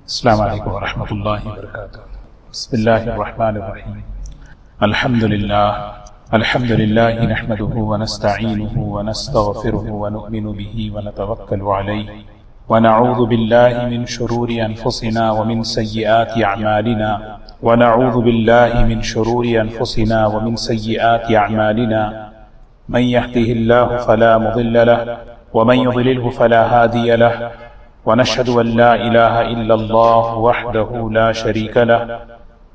السلام علیکم ورحمۃ اللہ وبرکاتہ۔ بسم اللہ الرحمن الرحیم۔ الحمد للہ نحمده ونستعینه ونستغفره ونؤمن به ونتوکل علیہ ونعوذ باللہ من شرور انفسنا ومن سیئات اعمالنا من يهده الله فلا مضل له ومن يضلله فلا هادي له ونشهد أن لا إله إلا الله وحده لا شريك له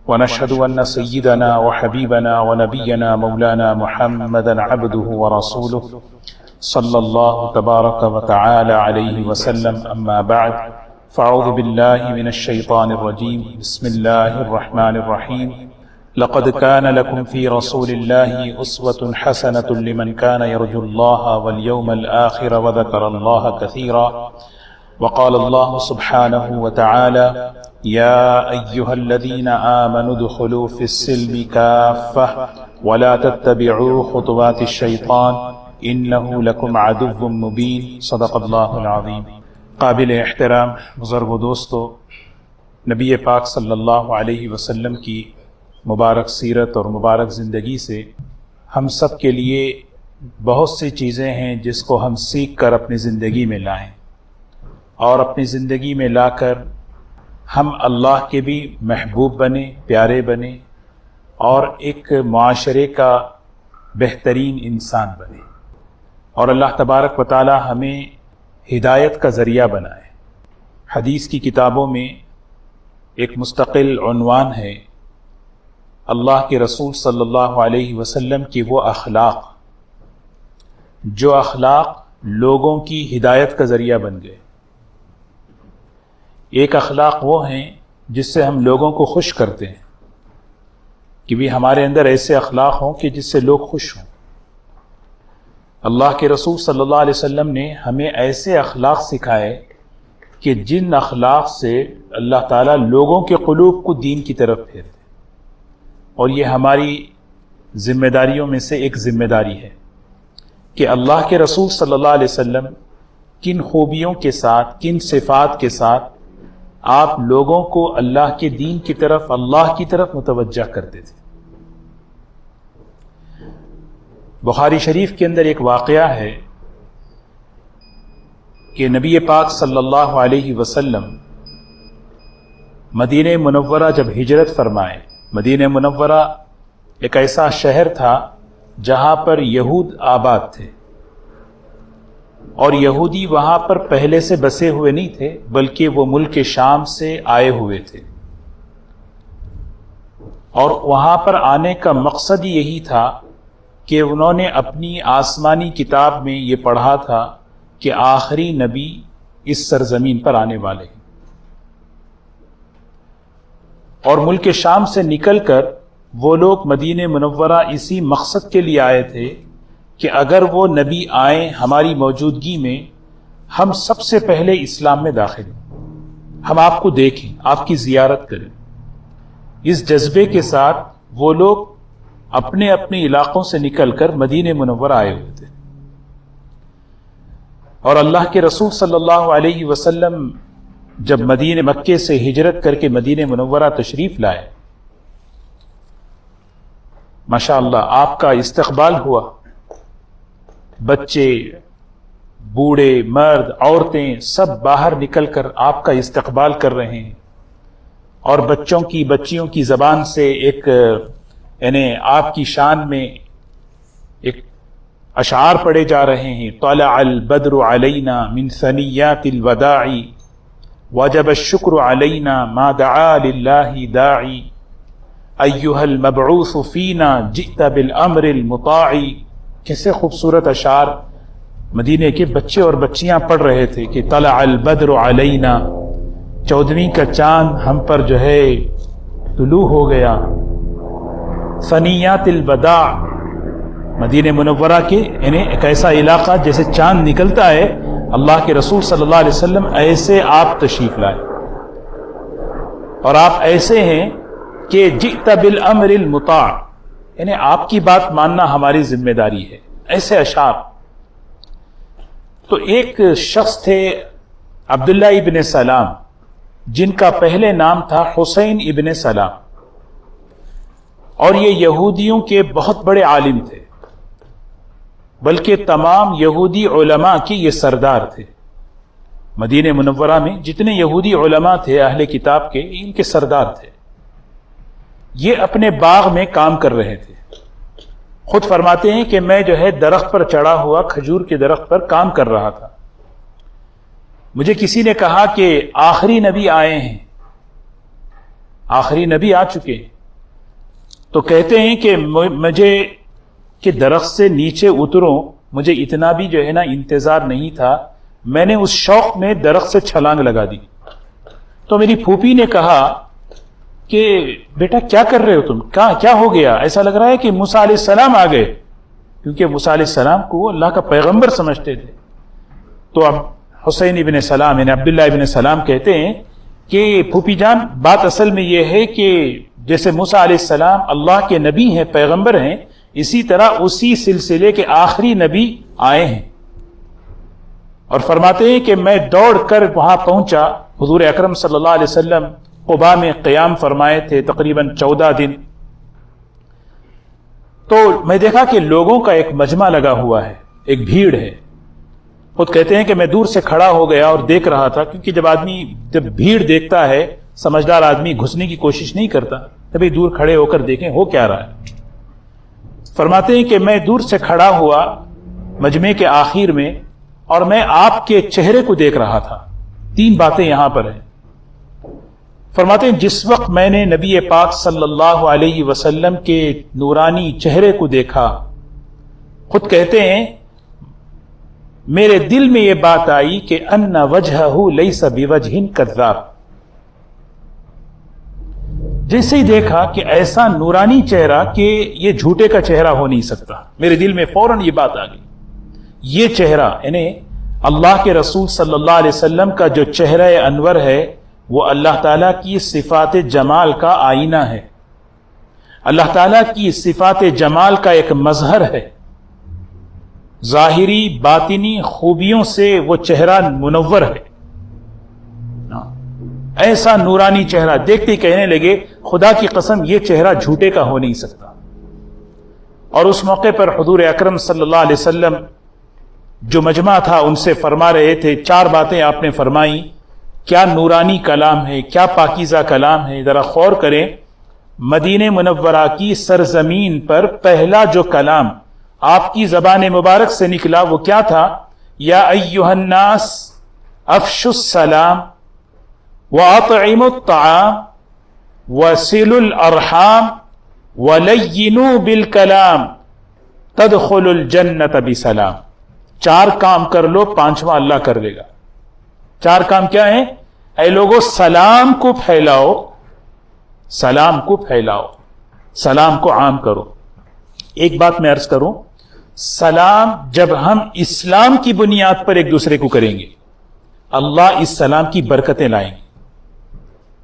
ونشهد أن سيدنا وحبيبنا ونبينا مولانا محمدا عبده ورسوله صلى الله تبارك وتعالى عليه وسلم، أما بعد فأعوذ بالله من الشيطان الرجيم، بسم الله الرحمن الرحيم۔ لقد كان لكم في رسول الله أسوة حسنة لمن كان يرجو الله واليوم الآخر وذكر الله كثيرا، وقال الله سبحانه وتعالى يا أيها الذين آمنوا ادخلوا في السلم كافة ولا تتبعوا خطوات الشيطان إنه لكم عدو مبين، صدق الله العظيم۔ قابل احترام بزرگ و دوستو، نبی پاک صلی اللہ علیہ وسلم کی مبارک سیرت اور مبارک زندگی سے ہم سب کے لیے بہت سی چیزیں ہیں جس کو ہم سیکھ کر اپنی زندگی میں لائیں، اور اپنی زندگی میں لا کر ہم اللہ کے بھی محبوب بنے، پیارے بنے، اور ایک معاشرے کا بہترین انسان بنے، اور اللہ تبارک و تعالی ہمیں ہدایت کا ذریعہ بنائے۔ حدیث کی کتابوں میں ایک مستقل عنوان ہے اللہ کے رسول صلی اللہ علیہ وسلم کی وہ اخلاق جو اخلاق لوگوں کی ہدایت کا ذریعہ بن گئے۔ ایک اخلاق وہ ہیں جس سے ہم لوگوں کو خوش کرتے ہیں کہ بھی ہمارے اندر ایسے اخلاق ہوں کہ جس سے لوگ خوش ہوں۔ اللہ کے رسول صلی اللہ علیہ وسلم نے ہمیں ایسے اخلاق سکھائے کہ جن اخلاق سے اللہ تعالیٰ لوگوں کے قلوب کو دین کی طرف پھیرتے، اور یہ ہماری ذمہ داریوں میں سے ایک ذمہ داری ہے کہ اللہ کے رسول صلی اللہ علیہ وسلم کن خوبیوں کے ساتھ، کن صفات کے ساتھ آپ لوگوں کو اللہ کے دین کی طرف، اللہ کی طرف متوجہ کرتے تھے۔ بخاری شریف کے اندر ایک واقعہ ہے کہ نبی پاک صلی اللہ علیہ وسلم مدینہ منورہ جب ہجرت فرمائے، مدینہ منورہ ایک ایسا شہر تھا جہاں پر یہود آباد تھے، اور یہودی وہاں پر پہلے سے بسے ہوئے نہیں تھے بلکہ وہ ملک شام سے آئے ہوئے تھے، اور وہاں پر آنے کا مقصد یہی تھا کہ انہوں نے اپنی آسمانی کتاب میں یہ پڑھا تھا کہ آخری نبی اس سرزمین پر آنے والے ہیں، اور ملک شام سے نکل کر وہ لوگ مدینہ منورہ اسی مقصد کے لیے آئے تھے کہ اگر وہ نبی آئیں ہماری موجودگی میں، ہم سب سے پہلے اسلام میں داخل ہوں، ہم آپ کو دیکھیں، آپ کی زیارت کریں۔ اس جذبے کے ساتھ وہ لوگ اپنے اپنے علاقوں سے نکل کر مدینہ منورہ آئے ہوئے تھے، اور اللہ کے رسول صلی اللہ علیہ وسلم جب مدینہ مکے سے ہجرت کر کے مدینہ منورہ تشریف لائے، ماشاءاللہ آپ کا استقبال ہوا، بچے، بوڑھے، مرد، عورتیں سب باہر نکل کر آپ کا استقبال کر رہے ہیں، اور بچیوں کی زبان سے ایک یعنی آپ کی شان میں ایک اشعار پڑھے جا رہے ہیں۔ طلع البدر علینا من ثنیات الوداع وجب الشکر علینا ما دعا للہ داعی ایہا المبعوث فینا جئت بالامر المطاع۔ کیسے خوبصورت اشعار مدینے کے بچے اور بچیاں پڑھ رہے تھے کہ طلع البدر علینا، 14ویں کا چاند ہم پر جو ہے طلوع ہو گیا۔ ثنیات الوداع، مدینہ منورہ کے یعنی ایک ایسا علاقہ جیسے چاند نکلتا ہے، اللہ کے رسول صلی اللہ علیہ وسلم ایسے آپ تشریف لائے، اور آپ ایسے ہیں کہ جئت بالامر المطاع، یعنی آپ کی بات ماننا ہماری ذمہ داری ہے، ایسے اشعار۔ تو ایک شخص تھے عبداللہ ابن سلام، جن کا پہلے نام تھا حسین ابن سلام، اور یہ یہودیوں کے بہت بڑے عالم تھے، بلکہ تمام یہودی علماء کی یہ سردار تھے۔ مدینہ منورہ میں جتنے یہودی علماء تھے اہل کتاب کے، ان کے سردار تھے۔ یہ اپنے باغ میں کام کر رہے تھے۔ خود فرماتے ہیں کہ میں جو ہے درخت پر چڑھا ہوا کھجور کے درخت پر کام کر رہا تھا، مجھے کسی نے کہا کہ آخری نبی آئے ہیں، آخری نبی آ چکے ہیں۔ تو کہتے ہیں کہ مجھے کہ درخت سے نیچے اتروں، مجھے اتنا بھی جو ہے نا انتظار نہیں تھا، میں نے اس شوق میں درخت سے چھلانگ لگا دی۔ تو میری پھوپھی نے کہا کہ بیٹا کیا کر رہے ہو تم، کیا ہو گیا؟ ایسا لگ رہا ہے کہ موسیٰ علیہ السلام آ گئے، کیونکہ موسیٰ علیہ السلام کو وہ اللہ کا پیغمبر سمجھتے تھے۔ تو اب حسین ابن سلام یعنی عبداللہ ابن سلام کہتے ہیں کہ پھوپھی جان، بات اصل میں یہ ہے کہ جیسے موسیٰ علیہ السلام اللہ کے نبی ہیں، پیغمبر ہیں، اسی طرح اسی سلسلے کے آخری نبی آئے ہیں۔ اور فرماتے ہیں کہ میں دوڑ کر وہاں پہنچا۔ حضور اکرم صلی اللہ علیہ وسلم قباء میں قیام فرمائے تھے تقریباً 14 دن۔ تو میں دیکھا کہ لوگوں کا ایک مجمع لگا ہوا ہے، ایک بھیڑ ہے۔ خود کہتے ہیں کہ میں دور سے کھڑا ہو گیا اور دیکھ رہا تھا، کیونکہ جب بھیڑ دیکھتا ہے، سمجھدار آدمی گھسنے کی کوشش نہیں کرتا، تبھی دور کھڑے ہو کر دیکھیں ہو کیا رہا ہے۔ فرماتے ہیں کہ میں دور سے کھڑا ہوا مجمع کے آخر میں، اور میں آپ کے چہرے کو دیکھ رہا تھا۔ 3 باتیں یہاں پر ہیں۔ فرماتے ہیں جس وقت میں نے نبی پاک صلی اللہ علیہ وسلم کے نورانی چہرے کو دیکھا، خود کہتے ہیں میرے دل میں یہ بات آئی کہ ان وجہہ لیس بوجہ کذاب۔ جیسے ہی دیکھا کہ ایسا نورانی چہرہ کہ یہ جھوٹے کا چہرہ ہو نہیں سکتا، میرے دل میں فوراً یہ بات آ گئی۔ یہ چہرہ یعنی اللہ کے رسول صلی اللہ علیہ وسلم کا جو چہرہ انور ہے، وہ اللہ تعالیٰ کی صفات جمال کا آئینہ ہے، اللہ تعالیٰ کی صفات جمال کا ایک مظہر ہے۔ ظاہری باطنی خوبیوں سے وہ چہرہ منور ہے۔ ایسا نورانی چہرہ دیکھتے ہی کہنے لگے خدا کی قسم یہ چہرہ جھوٹے کا ہو نہیں سکتا۔ اور اس موقع پر حضور اکرم صلی اللہ علیہ وسلم جو مجمع تھا ان سے فرما رہے تھے، 4 باتیں آپ نے فرمائی۔ کیا نورانی کلام ہے، کیا پاکیزہ کلام ہے، ذرا غور کریں۔ مدینہ منورہ کی سرزمین پر پہلا جو کلام آپ کی زبان مبارک سے نکلا وہ کیا تھا؟ یا ایھا الناس افشوا السلام واطعموا الطعام وصلوا الارحام ولینوا بالکلام تدخلوا الجنۃ بسلام۔ 4 کام کر لو، 5واں اللہ کر لے گا۔ 4 کام کیا ہیں؟ اے لوگوں سلام کو پھیلاؤ، سلام کو پھیلاؤ، سلام کو عام کرو۔ ایک بات میں عرض کروں، سلام جب ہم اسلام کی بنیاد پر ایک دوسرے کو کریں گے، اللہ اس سلام کی برکتیں لائیں گے۔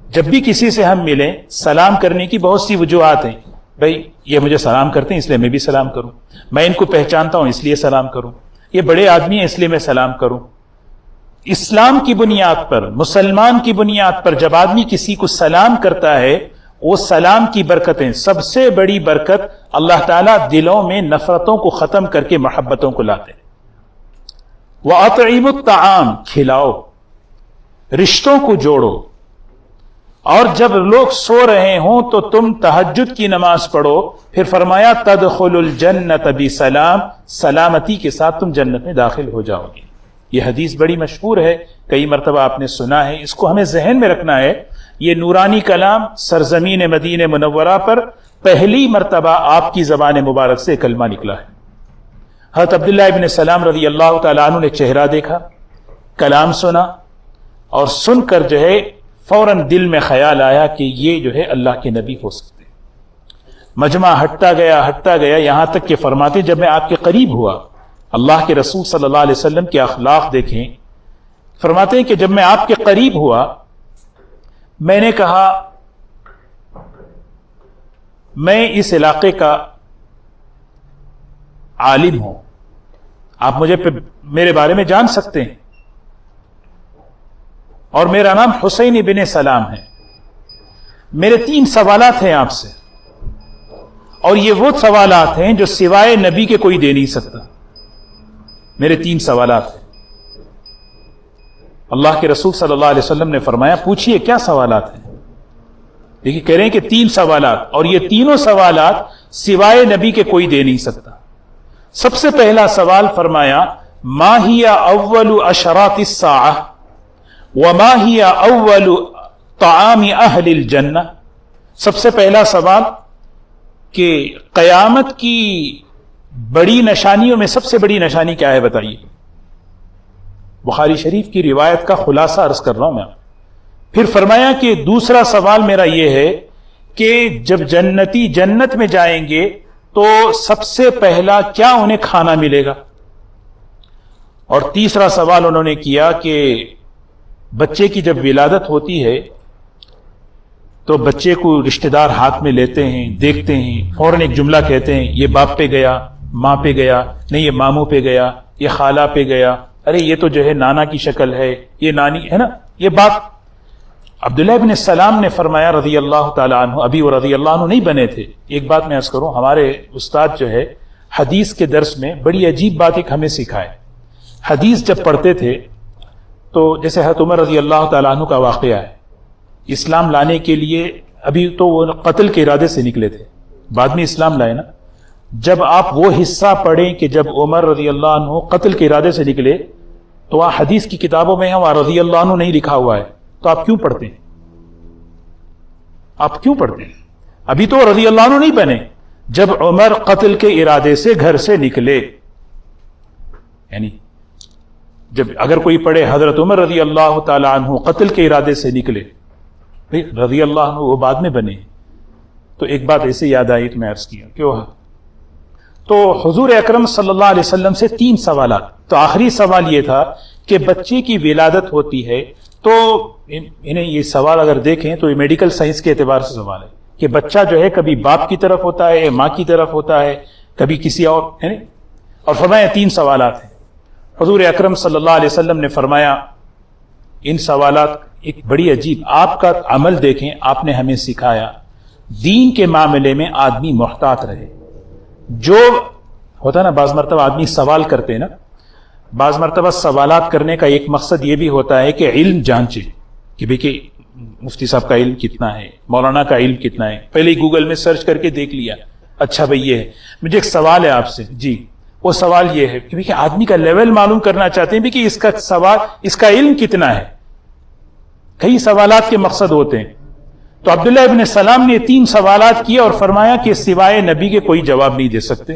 جب بھی کسی سے ہم ملیں، سلام کرنے کی بہت سی وجوہات ہیں۔ بھائی یہ مجھے سلام کرتے ہیں اس لیے میں بھی سلام کروں، میں ان کو پہچانتا ہوں اس لیے سلام کروں، یہ بڑے آدمی ہیں اس لیے میں سلام کروں۔ اسلام کی بنیاد پر، مسلمان کی بنیاد پر جب آدمی کسی کو سلام کرتا ہے، وہ سلام کی برکتیں، سب سے بڑی برکت اللہ تعالیٰ دلوں میں نفرتوں کو ختم کر کے محبتوں کو لاتے ہیں۔ وَأَطْعِمُوا الطَّعَامَ، کھلاؤ، رشتوں کو جوڑو۔ اور جب لوگ سو رہے ہوں تو تم تہجد کی نماز پڑھو۔ پھر فرمایا تدخلوا الجنۃ بسلام، سلامتی کے ساتھ تم جنت میں داخل ہو جاؤ گے۔ یہ حدیث بڑی مشہور ہے، کئی مرتبہ آپ نے سنا ہے، اس کو ہمیں ذہن میں رکھنا ہے۔ یہ نورانی کلام سرزمین مدینہ منورہ پر پہلی مرتبہ آپ کی زبان مبارک سے کلمہ نکلا ہے۔ حضرت عبداللہ ابن سلام رضی اللہ تعالیٰ عنہ نے چہرہ دیکھا، کلام سنا، اور سن کر جو ہے فوراً دل میں خیال آیا کہ یہ جو ہے اللہ کے نبی ہو سکتے ہیں۔ مجمع ہٹتا گیا یہاں تک کہ فرماتے جب میں آپ کے قریب ہوا، اللہ کے رسول صلی اللہ علیہ وسلم کے اخلاق دیکھیں، فرماتے ہیں کہ جب میں آپ کے قریب ہوا میں نے کہا میں اس علاقے کا عالم ہوں، آپ مجھے میرے بارے میں جان سکتے ہیں۔ اور میرا نام حسین بن سلام ہے. میرے 3 سوالات ہیں آپ سے, اور یہ وہ سوالات ہیں جو سوائے نبی کے کوئی دے نہیں سکتا. میرے 3 سوالات ہیں. اللہ کے رسول صلی اللہ علیہ وسلم نے فرمایا پوچھئے کیا سوالات ہیں. دیکھیے کہہ رہے ہیں کہ 3 سوالات, اور یہ تینوں سوالات سوائے نبی کے کوئی دے نہیں سکتا. سب سے پہلا سوال فرمایا ما ہی اول اشراط الساعہ وما ہی اول طعام اہل الجنہ. سب سے پہلا سوال کہ قیامت کی بڑی نشانیوں میں سب سے بڑی نشانی کیا ہے بتائیے. بخاری شریف کی روایت کا خلاصہ عرض کر رہا ہوں میں. پھر فرمایا کہ دوسرا سوال میرا یہ ہے کہ جب جنتی جنت میں جائیں گے تو سب سے پہلا کیا انہیں کھانا ملے گا. اور تیسرا سوال انہوں نے کیا کہ بچے کی جب ولادت ہوتی ہے تو بچے کو رشتہ دار ہاتھ میں لیتے ہیں, دیکھتے ہیں, فوراً ایک جملہ کہتے ہیں یہ باپ پہ گیا, ماں پہ گیا, نہیں یہ ماموں پہ گیا, یہ خالہ پہ گیا, ارے یہ تو جو ہے نانا کی شکل ہے, یہ نانی ہے نا. یہ بات عبداللہ ابن السلام نے فرمایا رضی اللہ تعالیٰ عنہ. ابھی وہ رضی اللہ عنہ نہیں بنے تھے. ایک بات میں عرض کروں, ہمارے استاد جو ہے حدیث کے درس میں بڑی عجیب بات ایک ہمیں سکھائے. حدیث جب پڑھتے تھے تو جیسے حضرت عمر رضی اللہ تعالیٰ عنہ کا واقعہ ہے, اسلام لانے کے لیے ابھی تو وہ قتل کے ارادے سے نکلے تھے, بعد میں اسلام لائے نا. جب آپ وہ حصہ پڑھیں کہ جب عمر رضی اللہ عنہ قتل کے ارادے سے نکلے تو وہاں حدیث کی کتابوں میں ہے وہاں رضی اللہ عنہ نہیں لکھا ہوا ہے, تو آپ کیوں پڑھتے ہیں؟ آپ کیوں پڑھتے ہیں؟ ابھی تو رضی اللہ عنہ نہیں بنے, جب عمر قتل کے ارادے سے گھر سے نکلے, یعنی جب اگر کوئی پڑھے حضرت عمر رضی اللہ تعالی عنہ قتل کے ارادے سے نکلے, رضی اللہ عنہ وہ بعد میں بنے. تو ایک بات ایسے یاد آئی تو میں عرض کیا کیوں. تو حضور اکرم صلی اللہ علیہ وسلم سے 3 سوالات. تو آخری سوال یہ تھا کہ بچے کی ولادت ہوتی ہے تو انہیں یہ سوال اگر دیکھیں تو یہ میڈیکل سائنس کے اعتبار سے سوال ہے کہ بچہ جو ہے کبھی باپ کی طرف ہوتا ہے, ماں کی طرف ہوتا ہے, کبھی کسی اور ہے. اور فرمایا 3 سوالات ہیں. حضور اکرم صلی اللہ علیہ وسلم نے فرمایا ان سوالات ایک بڑی عجیب آپ کا عمل دیکھیں. آپ نے ہمیں سکھایا دین کے معاملے میں آدمی محتاط رہے. جو ہوتا نا بعض مرتبہ آدمی سوال کرتے ہیں نا, بعض مرتبہ سوالات کرنے کا ایک مقصد یہ بھی ہوتا ہے کہ علم جانچے کہ بھئی کہ مفتی صاحب کا علم کتنا ہے, مولانا کا علم کتنا ہے. پہلے ہی گوگل میں سرچ کر کے دیکھ لیا, اچھا بھئی یہ ہے. مجھے ایک سوال ہے آپ سے. جی وہ سوال یہ ہے کہ بھئی کہ آدمی کا لیول معلوم کرنا چاہتے ہیں کہ اس کا سوال, اس کا علم کتنا ہے. کئی سوالات کے مقصد ہوتے ہیں. تو عبداللہ ابن سلام نے 3 سوالات کیے اور فرمایا کہ سوائے نبی کے کوئی جواب نہیں دے سکتے.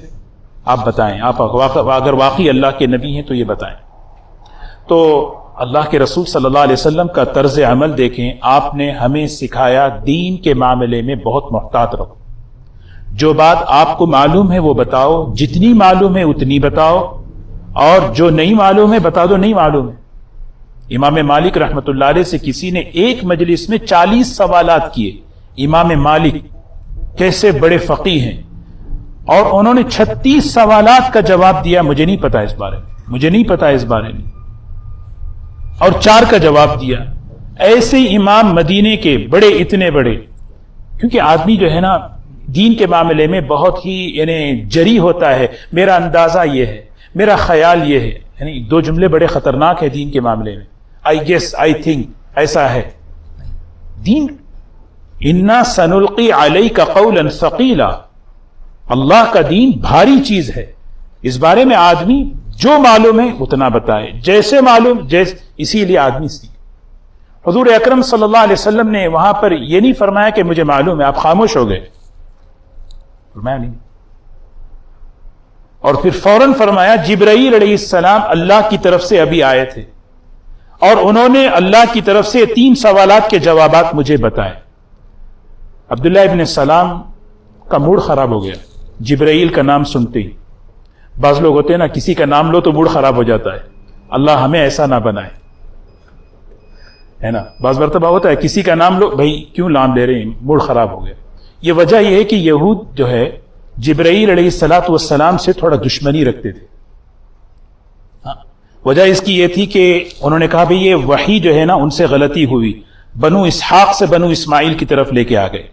آپ بتائیں, آپ اگر واقعی اللہ کے نبی ہیں تو یہ بتائیں. تو اللہ کے رسول صلی اللہ علیہ وسلم کا طرز عمل دیکھیں. آپ نے ہمیں سکھایا دین کے معاملے میں بہت محتاط رہو. جو بات آپ کو معلوم ہے وہ بتاؤ, جتنی معلوم ہے اتنی بتاؤ, اور جو نہیں معلوم ہے بتا دو نہیں معلوم ہے. امام مالک رحمت اللہ علیہ سے کسی نے ایک مجلس میں 40 سوالات کیے. امام مالک کیسے بڑے فقیہ ہیں, اور انہوں نے 36 سوالات کا جواب دیا مجھے نہیں پتا اس بارے میں, مجھے نہیں پتا اس بارے میں, اور 4 کا جواب دیا. ایسے امام مدینے کے بڑے, اتنے بڑے, کیونکہ آدمی جو ہے نا دین کے معاملے میں بہت ہی یعنی جری ہوتا ہے. میرا اندازہ یہ ہے, میرا خیال یہ ہے, یعنی 2 جملے بڑے خطرناک ہیں دین کے معاملے میں. آئی گیس, آئی تھنک, ایسا ہے دین. انا سنلقی علیک قولا ثقیلا, اللہ کا دین بھاری چیز ہے. اس بارے میں آدمی جو معلوم ہے اتنا بتائے, جیسے معلوم اسی لیے آدمی سیکھے. حضور اکرم صلی اللہ علیہ وسلم نے وہاں پر یہ نہیں فرمایا کہ مجھے معلوم ہے, آپ خاموش ہو گئے, فرمایا نہیں. اور پھر فوراً فرمایا جبرائیل علیہ السلام اللہ کی طرف سے ابھی آئے تھے اور انہوں نے اللہ کی طرف سے 3 سوالات کے جوابات مجھے بتائے. عبداللہ ابن سلام کا موڈ خراب ہو گیا جبرائیل کا نام سنتے ہی. بعض لوگ ہوتے ہیں نا کسی کا نام لو تو موڈ خراب ہو جاتا ہے. اللہ ہمیں ایسا نہ بنائے, ہے نا. بعض مرتبہ ہوتا ہے کسی کا نام لو, بھائی کیوں نام لے رہے ہیں, موڈ خراب ہو گیا. یہ وجہ یہ ہے کہ یہود جو ہے جبرائیل علیہ السلام سے تھوڑا دشمنی رکھتے تھے. وجہ اس کی یہ تھی کہ انہوں نے کہا بھئی یہ وحی جو ہے نا ان سے غلطی ہوئی، بنو اسحاق سے بنو اسماعیل کی طرف لے کے آ گئے،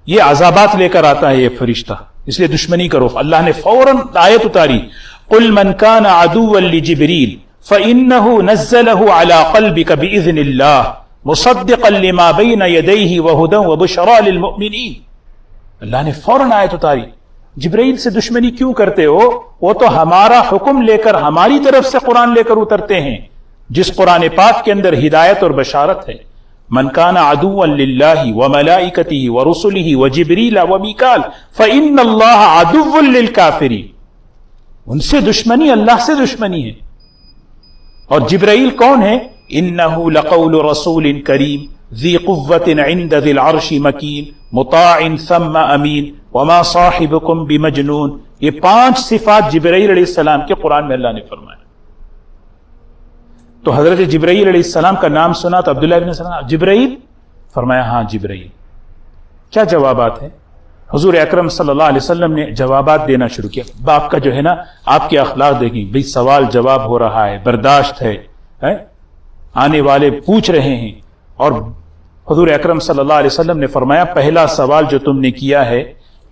یہ عذابات لے کر آتا ہے یہ فرشتہ، اس لیے دشمنی کرو۔ اللہ نے فوراً آیت اتاری، قل من كان عدوا لجبريل فإنه نزله على قلبك بإذن الله مصدقا لما بين يديه وهدى وبشرى للمؤمنين۔ اللہ نے فوراً آیت اتاری، جبرائیل سے دشمنی کیوں کرتے ہو؟ وہ تو ہمارا حکم لے کر ہماری طرف سے قرآن لے کر اترتے ہیں، جس قرآن پاک کے اندر ہدایت اور بشارت ہے۔ من كان عدوا لله وملائكته ورسله وجبريل وميكال فإن الله عدو للكافرين۔ ان سے دشمنی اللہ سے دشمنی ہے۔ اور جبرائیل کون ہے؟ انه لقول رسول کریم ذی قوة عند ذی العرش مکین مطاع ثم امین وما صاحبکم بمجنون۔ یہ 5 صفات جبرائیل علیہ السلام کے قرآن میں اللہ نے فرمایا۔ تو حضرت جبرائیل علیہ السلام کا نام سنا تو عبداللہ بن سلام، جبرائیل؟ فرمایا ہاں جبرائیل۔ کیا جوابات ہیں؟ حضور اکرم صلی اللہ علیہ وسلم نے جوابات دینا شروع کیا۔ باپ کا جو ہے نا آپ کے اخلاق دیکھیں، بھئی سوال جواب ہو رہا ہے، برداشت ہے، آنے والے پوچھ رہے ہیں، اور حضور اکرم صلی اللہ علیہ وسلم نے فرمایا پہلا سوال جو تم نے کیا ہے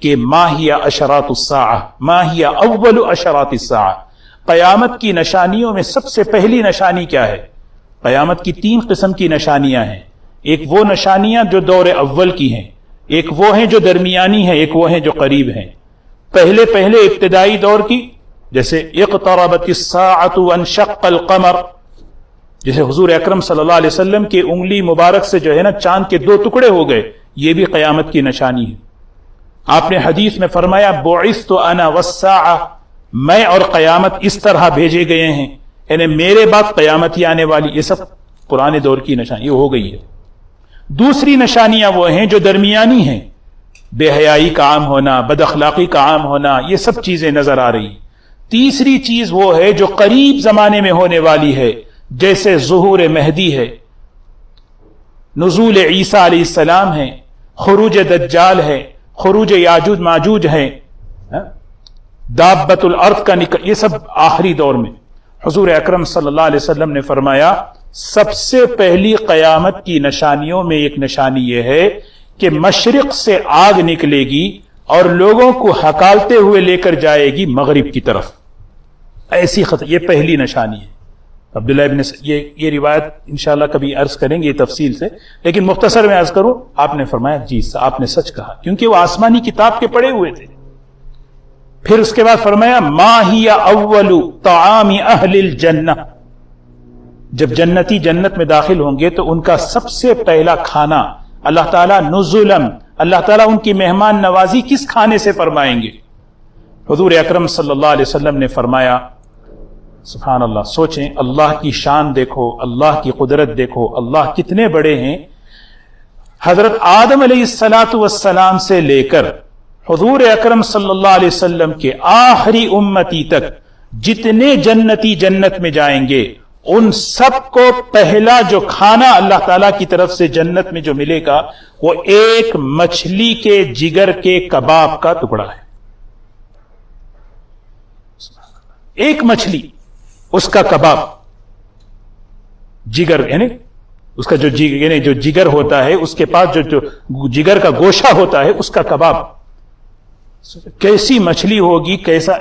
کہ ما ہی اشراط الساعہ، ما ہی اول اشراط الساعہ، قیامت کی نشانیوں میں سب سے پہلی نشانی کیا ہے؟ قیامت کی 3 قسم کی نشانیاں ہیں، ایک وہ نشانیاں جو دور اول کی ہیں، ایک وہ ہیں جو درمیانی ہیں، ایک وہ ہیں جو قریب ہیں۔ پہلے ابتدائی دور کی، جیسے اقتربت الساعۃ وانشق القمر، جیسے حضور اکرم صلی اللہ علیہ وسلم کی انگلی مبارک سے جو ہے نا چاند کے 2 ٹکڑے ہو گئے، یہ بھی قیامت کی نشانی ہے۔ آپ نے حدیث میں فرمایا بعثت انا والساعہ، میں اور قیامت اس طرح بھیجے گئے ہیں، یعنی میرے بعد قیامت ہی آنے والی۔ یہ سب پرانے دور کی نشانی ہو گئی ہے۔ دوسری نشانیاں وہ ہیں جو درمیانی ہیں، بے حیائی کا عام ہونا، بد اخلاقی کا عام ہونا، یہ سب چیزیں نظر آ رہی۔ تیسری چیز وہ ہے جو قریب زمانے میں ہونے والی ہے، جیسے ظہور مہدی ہے، نزول عیسیٰ علیہ السلام ہے، خروج دجال ہے، خروج یاجوج ماجوج ہے، دابت الارض کا نکل، یہ سب آخری دور میں۔ حضور اکرم صلی اللہ علیہ وسلم نے فرمایا سب سے پہلی قیامت کی نشانیوں میں ایک نشانی یہ ہے کہ مشرق سے آگ نکلے گی اور لوگوں کو ہکالتے ہوئے لے کر جائے گی مغرب کی طرف، ایسی یہ پہلی نشانی ہے۔ عبداللہ ابن یہ روایت انشاءاللہ کبھی عرض کریں گے تفصیل سے، لیکن مختصر میں عرض کروں، آپ نے فرمایا جی آپ نے سچ کہا، کیونکہ وہ آسمانی کتاب کے پڑھے ہوئے تھے۔ پھر اس کے بعد فرمایا ما ہی اول طعام اہل الجنہ، جب جنتی جنت میں داخل ہوں گے تو ان کا سب سے پہلا کھانا اللہ تعالیٰ نزلم، اللہ تعالیٰ ان کی مہمان نوازی کس کھانے سے فرمائیں گے؟ حضور اکرم صلی اللہ علیہ وسلم نے فرمایا، سبحان اللہ، سوچیں اللہ کی شان دیکھو، اللہ کی قدرت دیکھو، اللہ کتنے بڑے ہیں۔ حضرت آدم علیہ السلام سے لے کر حضور اکرم صلی اللہ علیہ وسلم کے آخری امتی تک جتنے جنتی جنت میں جائیں گے، ان سب کو پہلا جو کھانا اللہ تعالیٰ کی طرف سے جنت میں جو ملے گا وہ ایک مچھلی کے جگر کے کباب کا ٹکڑا ہے۔ ایک مچھلی، اس کا کباب، جگر، یعنی اس کا جو جگر ہوتا ہے، اس کے پاس جو جگر کا گوشہ ہوتا ہے، اس کا کباب، کیسی مچھلی ہوگی، کیسا۔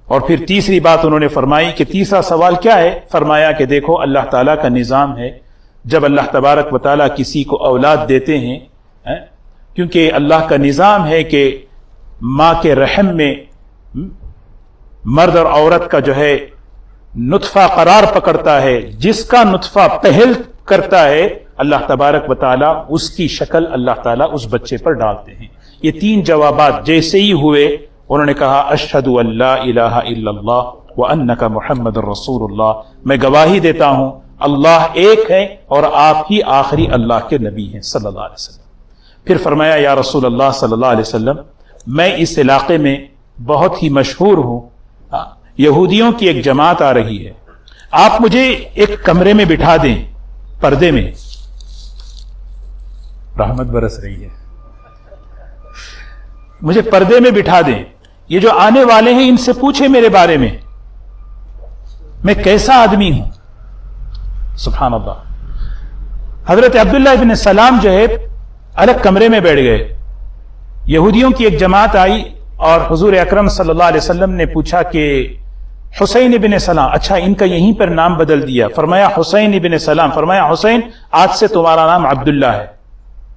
اور پھر تیسری بات انہوں نے فرمائی کہ تیسرا سوال کیا ہے؟ فرمایا کہ دیکھو اللہ تعالیٰ کا نظام ہے، جب اللہ تبارک و تعالیٰ کسی کو اولاد دیتے ہیں، کیونکہ اللہ کا نظام ہے کہ ماں کے رحم میں مرد اور عورت کا جو ہے نطفہ قرار پکڑتا ہے، جس کا نطفہ پہل کرتا ہے اللہ تبارک و تعالیٰ اس کی شکل اللہ تعالیٰ اس بچے پر ڈالتے ہیں۔ یہ 3 جوابات جیسے ہی ہوئے انہوں نے کہا اشہد ان لا الہ الا اللہ وانک محمد الرسول اللہ، میں گواہی دیتا ہوں اللہ ایک ہے اور آپ ہی آخری اللہ کے نبی ہیں صلی اللہ علیہ وسلم۔ پھر فرمایا یا رسول اللہ صلی اللہ علیہ وسلم، میں اس علاقے میں بہت ہی مشہور ہوں، یہودیوں کی ایک جماعت آ رہی ہے، آپ مجھے ایک کمرے میں بٹھا دیں، پردے میں، رحمت برس رہی ہے، مجھے پردے میں بٹھا دیں، یہ جو آنے والے ہیں ان سے پوچھیں میرے بارے میں، میں کیسا آدمی ہوں. سبحان اللہ. حضرت عبداللہ ابن سلام جو ہے الگ کمرے میں بیٹھ گئے. یہودیوں کی ایک جماعت آئی اور حضور اکرم صلی اللہ علیہ وسلم نے پوچھا کہ حسین ابن سلام، اچھا ان کا یہیں پر نام بدل دیا. فرمایا حسین ابن سلام. فرمایا حسین آج سے تمہارا نام عبداللہ ہے.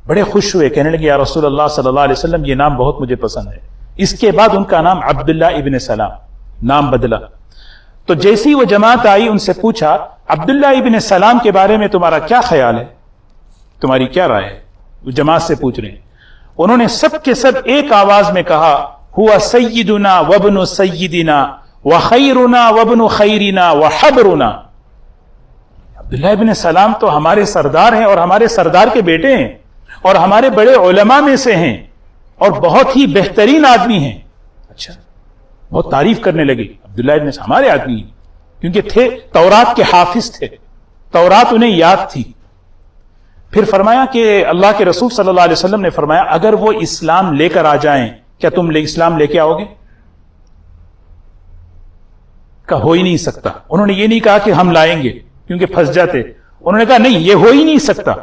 بڑے خوش ہوئے، کہنے لگے یا رسول اللہ صلی اللہ علیہ وسلم یہ نام بہت مجھے پسند ہے. اس کے بعد ان کا نام عبداللہ ابن سلام، نام بدلا. تو جیسی وہ جماعت آئی ان سے پوچھا عبداللہ ابن سلام کے بارے میں تمہارا کیا خیال ہے، تمہاری کیا رائے ہے؟ وہ جماعت سے پوچھ رہے ہیں. انہوں نے سب کے سب ایک آواز میں کہا ہوا سیدنا وابن سیدنا وخیرنا وابن خیرنا وحبرنا. عبداللہ ابن سلام تو ہمارے سردار ہیں اور ہمارے سردار کے بیٹے ہیں اور ہمارے بڑے علماء میں سے ہیں اور بہت ہی بہترین آدمی ہیں. اچھا، بہت تعریف کرنے لگے. عبداللہ ابن سلام ہمارے آدمی ہیں کیونکہ تھے تورات کے حافظ تھے، تورات انہیں یاد تھی. پھر فرمایا کہ اللہ کے رسول صلی اللہ علیہ وسلم نے فرمایا اگر وہ اسلام لے کر آ جائیں کیا تم اسلام لے کے آؤ گے؟ کہا ہو ہی نہیں سکتا. انہوں نے یہ نہیں کہا کہ ہم لائیں گے کیونکہ پھنس جاتے. انہوں نے کہا نہیں، یہ ہو ہی نہیں سکتا.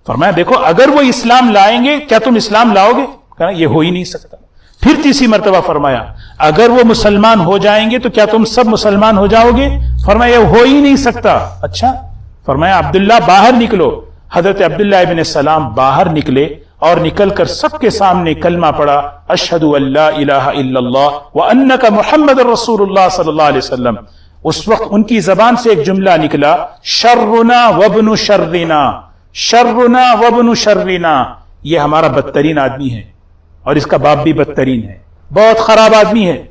فرمایا دیکھو اگر وہ اسلام لائیں گے کیا تم اسلام لاؤ گے؟ کہا یہ ہو ہی نہیں سکتا. پھر تیسری مرتبہ فرمایا اگر وہ مسلمان ہو جائیں گے تو کیا تم سب مسلمان ہو جاؤ گے؟ فرمایا یہ ہو ہی نہیں سکتا. اچھا. فرمایا عبداللہ باہر نکلو. حضرت عبداللہ ابن السلام باہر نکلے اور نکل کر سب کے سامنے کلمہ پڑھا اشہد ان لا الہ الا اللہ وانک محمد رسول اللہ صلی اللہ علیہ وسلم. اس وقت ان کی زبان سے ایک جملہ نکلا شرنا وابن شرنا، شرنا وابن شرنا. یہ ہمارا بدترین آدمی ہے اور اس کا باپ بھی بدترین ہے، بہت خراب آدمی ہے.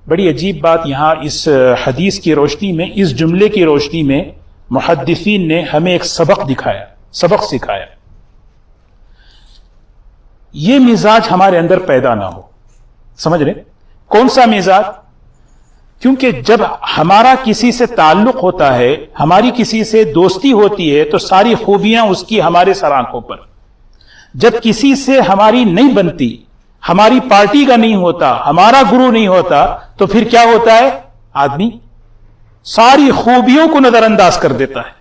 بڑی عجیب بات یہاں اس حدیث کی روشنی میں، اس جملے کی روشنی میں محدثین نے ہمیں ایک سبق دکھایا، سبق سکھایا. یہ مزاج ہمارے اندر پیدا نہ ہو. سمجھ رہے کون سا مزاج؟ کیونکہ جب ہمارا کسی سے تعلق ہوتا ہے، ہماری کسی سے دوستی ہوتی ہے تو ساری خوبیاں اس کی ہمارے سر آنکھوں پر. جب کسی سے ہماری نہیں بنتی، ہماری پارٹی کا نہیں ہوتا، ہمارا گرو نہیں ہوتا، تو پھر کیا ہوتا ہے؟ آدمی ساری خوبیوں کو نظر انداز کر دیتا ہے.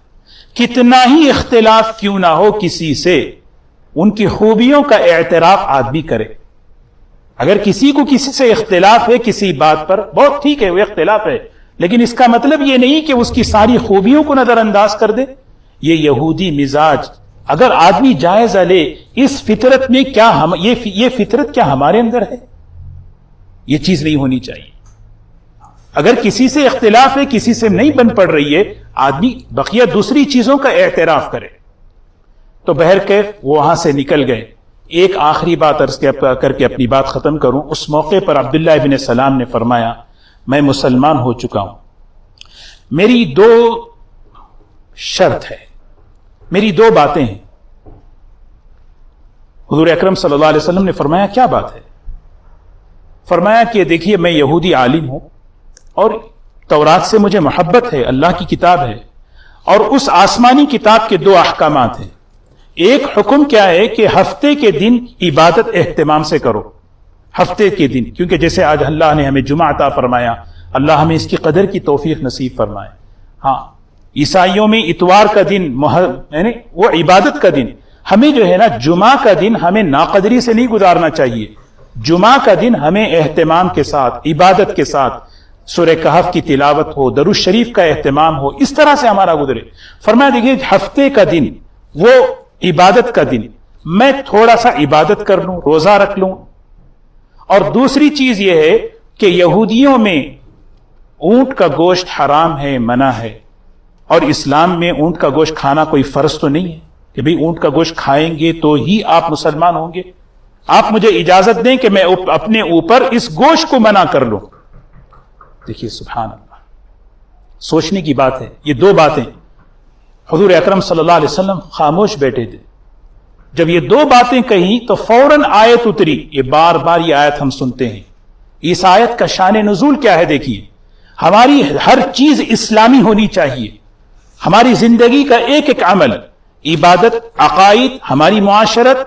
کتنا ہی اختلاف کیوں نہ ہو کسی سے، ان کی خوبیوں کا اعتراف آدمی کرے. اگر کسی کو کسی سے اختلاف ہے کسی بات پر، بہت ٹھیک ہے وہ اختلاف ہے، لیکن اس کا مطلب یہ نہیں کہ اس کی ساری خوبیوں کو نظر انداز کر دے. یہ یہودی مزاج اگر آدمی جائزہ لے، اس فطرت میں کیا یہ فطرت کیا ہمارے اندر ہے؟ یہ چیز نہیں ہونی چاہیے. اگر کسی سے اختلاف ہے، کسی سے نہیں بن پڑ رہی ہے، آدمی بقیہ دوسری چیزوں کا اعتراف کرے. تو بہرکیف وہ وہاں سے نکل گئے. ایک آخری بات عرض کر کے اپنی بات ختم کروں. اس موقع پر عبداللہ ابن سلام نے فرمایا میں مسلمان ہو چکا ہوں، میری دو شرط ہے، میری دو باتیں ہیں. حضور اکرم صلی اللہ علیہ وسلم نے فرمایا کیا بات ہے؟ فرمایا کہ دیکھیے میں یہودی عالم ہوں اور تورات سے مجھے محبت ہے، اللہ کی کتاب ہے، اور اس آسمانی کتاب کے دو احکامات ہیں. ایک حکم کیا ہے کہ ہفتے کے دن عبادت اہتمام سے کرو. ہفتے کے دن، کیونکہ جیسے آج اللہ نے ہمیں جمعہ عطا فرمایا، اللہ ہمیں اس کی قدر کی توفیق نصیب فرمائے. ہاں، عیسائیوں میں اتوار کا دن یعنی وہ عبادت کا دن، ہمیں جو ہے نا جمعہ کا دن ہمیں ناقدری سے نہیں گزارنا چاہیے. جمعہ کا دن ہمیں اہتمام کے ساتھ، عبادت کے ساتھ، سورہ کہف کی تلاوت ہو، درود شریف کا اہتمام ہو، اس طرح سے ہمارا گزرے. فرمایا دیکھیے ہفتے کا دن وہ عبادت کا دن، میں تھوڑا سا عبادت کر لوں، روزہ رکھ لوں. اور دوسری چیز یہ ہے کہ یہودیوں میں اونٹ کا گوشت حرام ہے، منع ہے، اور اسلام میں اونٹ کا گوشت کھانا کوئی فرض تو نہیں ہے کہ بھئی اونٹ کا گوشت کھائیں گے تو ہی آپ مسلمان ہوں گے. آپ مجھے اجازت دیں کہ میں اپنے اوپر اس گوشت کو منع کر لوں. دیکھیے سبحان اللہ، سوچنے کی بات ہے. یہ دو باتیں حضور اکرم صلی اللہ علیہ وسلم خاموش بیٹھے تھے. جب یہ دو باتیں کہیں تو فوراً آیت اتری. یہ بار بار یہ آیت ہم سنتے ہیں. اس آیت کا شان نزول کیا ہے؟ دیکھیے ہماری ہر چیز اسلامی ہونی چاہیے. ہماری زندگی کا ایک ایک عمل، عبادت، عقائد، ہماری معاشرت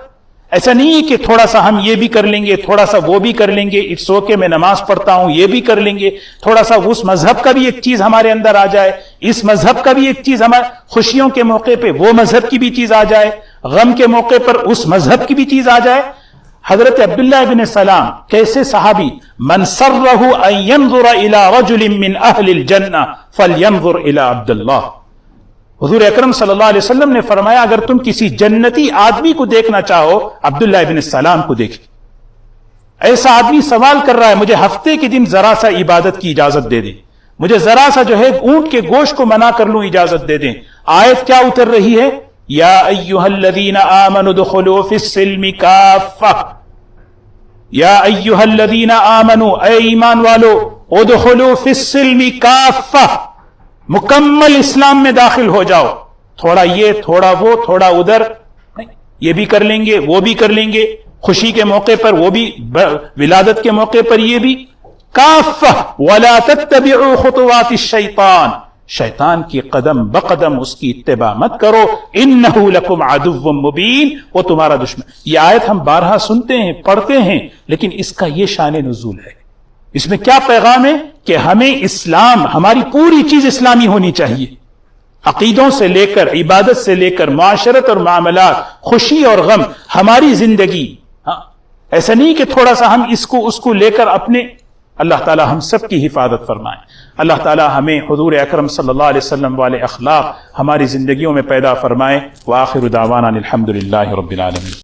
ایسا نہیں ہے کہ تھوڑا سا ہم یہ بھی کر لیں گے، تھوڑا سا وہ بھی کر لیں گے، اٹس اوکے میں نماز پڑھتا ہوں یہ بھی کر لیں گے، تھوڑا سا اس مذہب کا بھی ایک چیز ہمارے اندر آ جائے، اس مذہب کا بھی ایک چیز ہمارے خوشیوں کے موقع پہ وہ مذہب کی بھی چیز آ جائے، غم کے موقع پر اس مذہب کی بھی چیز آ جائے۔ حضرت عبداللہ بن سلام کیسے صحابی، من سرہ ان ينظر الى رجل من اہل الجنہ فلینظر الى عبداللہ، حضور اکرم صلی اللہ علیہ وسلم نے فرمایا اگر تم کسی جنتی آدمی کو دیکھنا چاہو عبداللہ بن السلام کو دیکھ۔ ایسا آدمی سوال کر رہا ہے مجھے ہفتے کے دن ذرا سا عبادت کی اجازت دے دیں، مجھے ذرا سا جو ہے اونٹ کے گوشت کو منع کر لوں اجازت دے دیں۔ آیت کیا اتر رہی ہے؟ یا ایھا الذین آمنوا ادخلوا فی السلم کافہ، یا ایھا الذین آمنوا، اے ایمان والو، ادخلوا فی السلم کافہ، مکمل اسلام میں داخل ہو جاؤ، تھوڑا یہ تھوڑا وہ تھوڑا ادھر نہیں، یہ بھی کر لیں گے وہ بھی کر لیں گے، خوشی کے موقع پر وہ بھی، ولادت کے موقع پر یہ بھی، کافہ ولا تتبعوا خطوات الشیطان، شیطان کی قدم بقدم اس کی اتباع مت کرو، انہ لکم عدو مبین، وہ تمہارا دشمن۔ یہ آیت ہم بارہا سنتے ہیں پڑھتے ہیں، لیکن اس کا یہ شان نزول ہے۔ اس میں کیا پیغام ہے کہ ہمیں اسلام، ہماری پوری چیز اسلامی ہونی چاہیے، عقیدوں سے لے کر عبادت سے لے کر معاشرت اور معاملات، خوشی اور غم، ہماری زندگی۔ ایسا نہیں کہ تھوڑا سا ہم اس کو لے کر اپنے، اللہ تعالی ہم سب کی حفاظت فرمائے، اللہ تعالی ہمیں حضور اکرم صلی اللہ علیہ وسلم والے اخلاق ہماری زندگیوں میں پیدا فرمائے۔ وآخر دعوانا الحمد للہ رب العالمین۔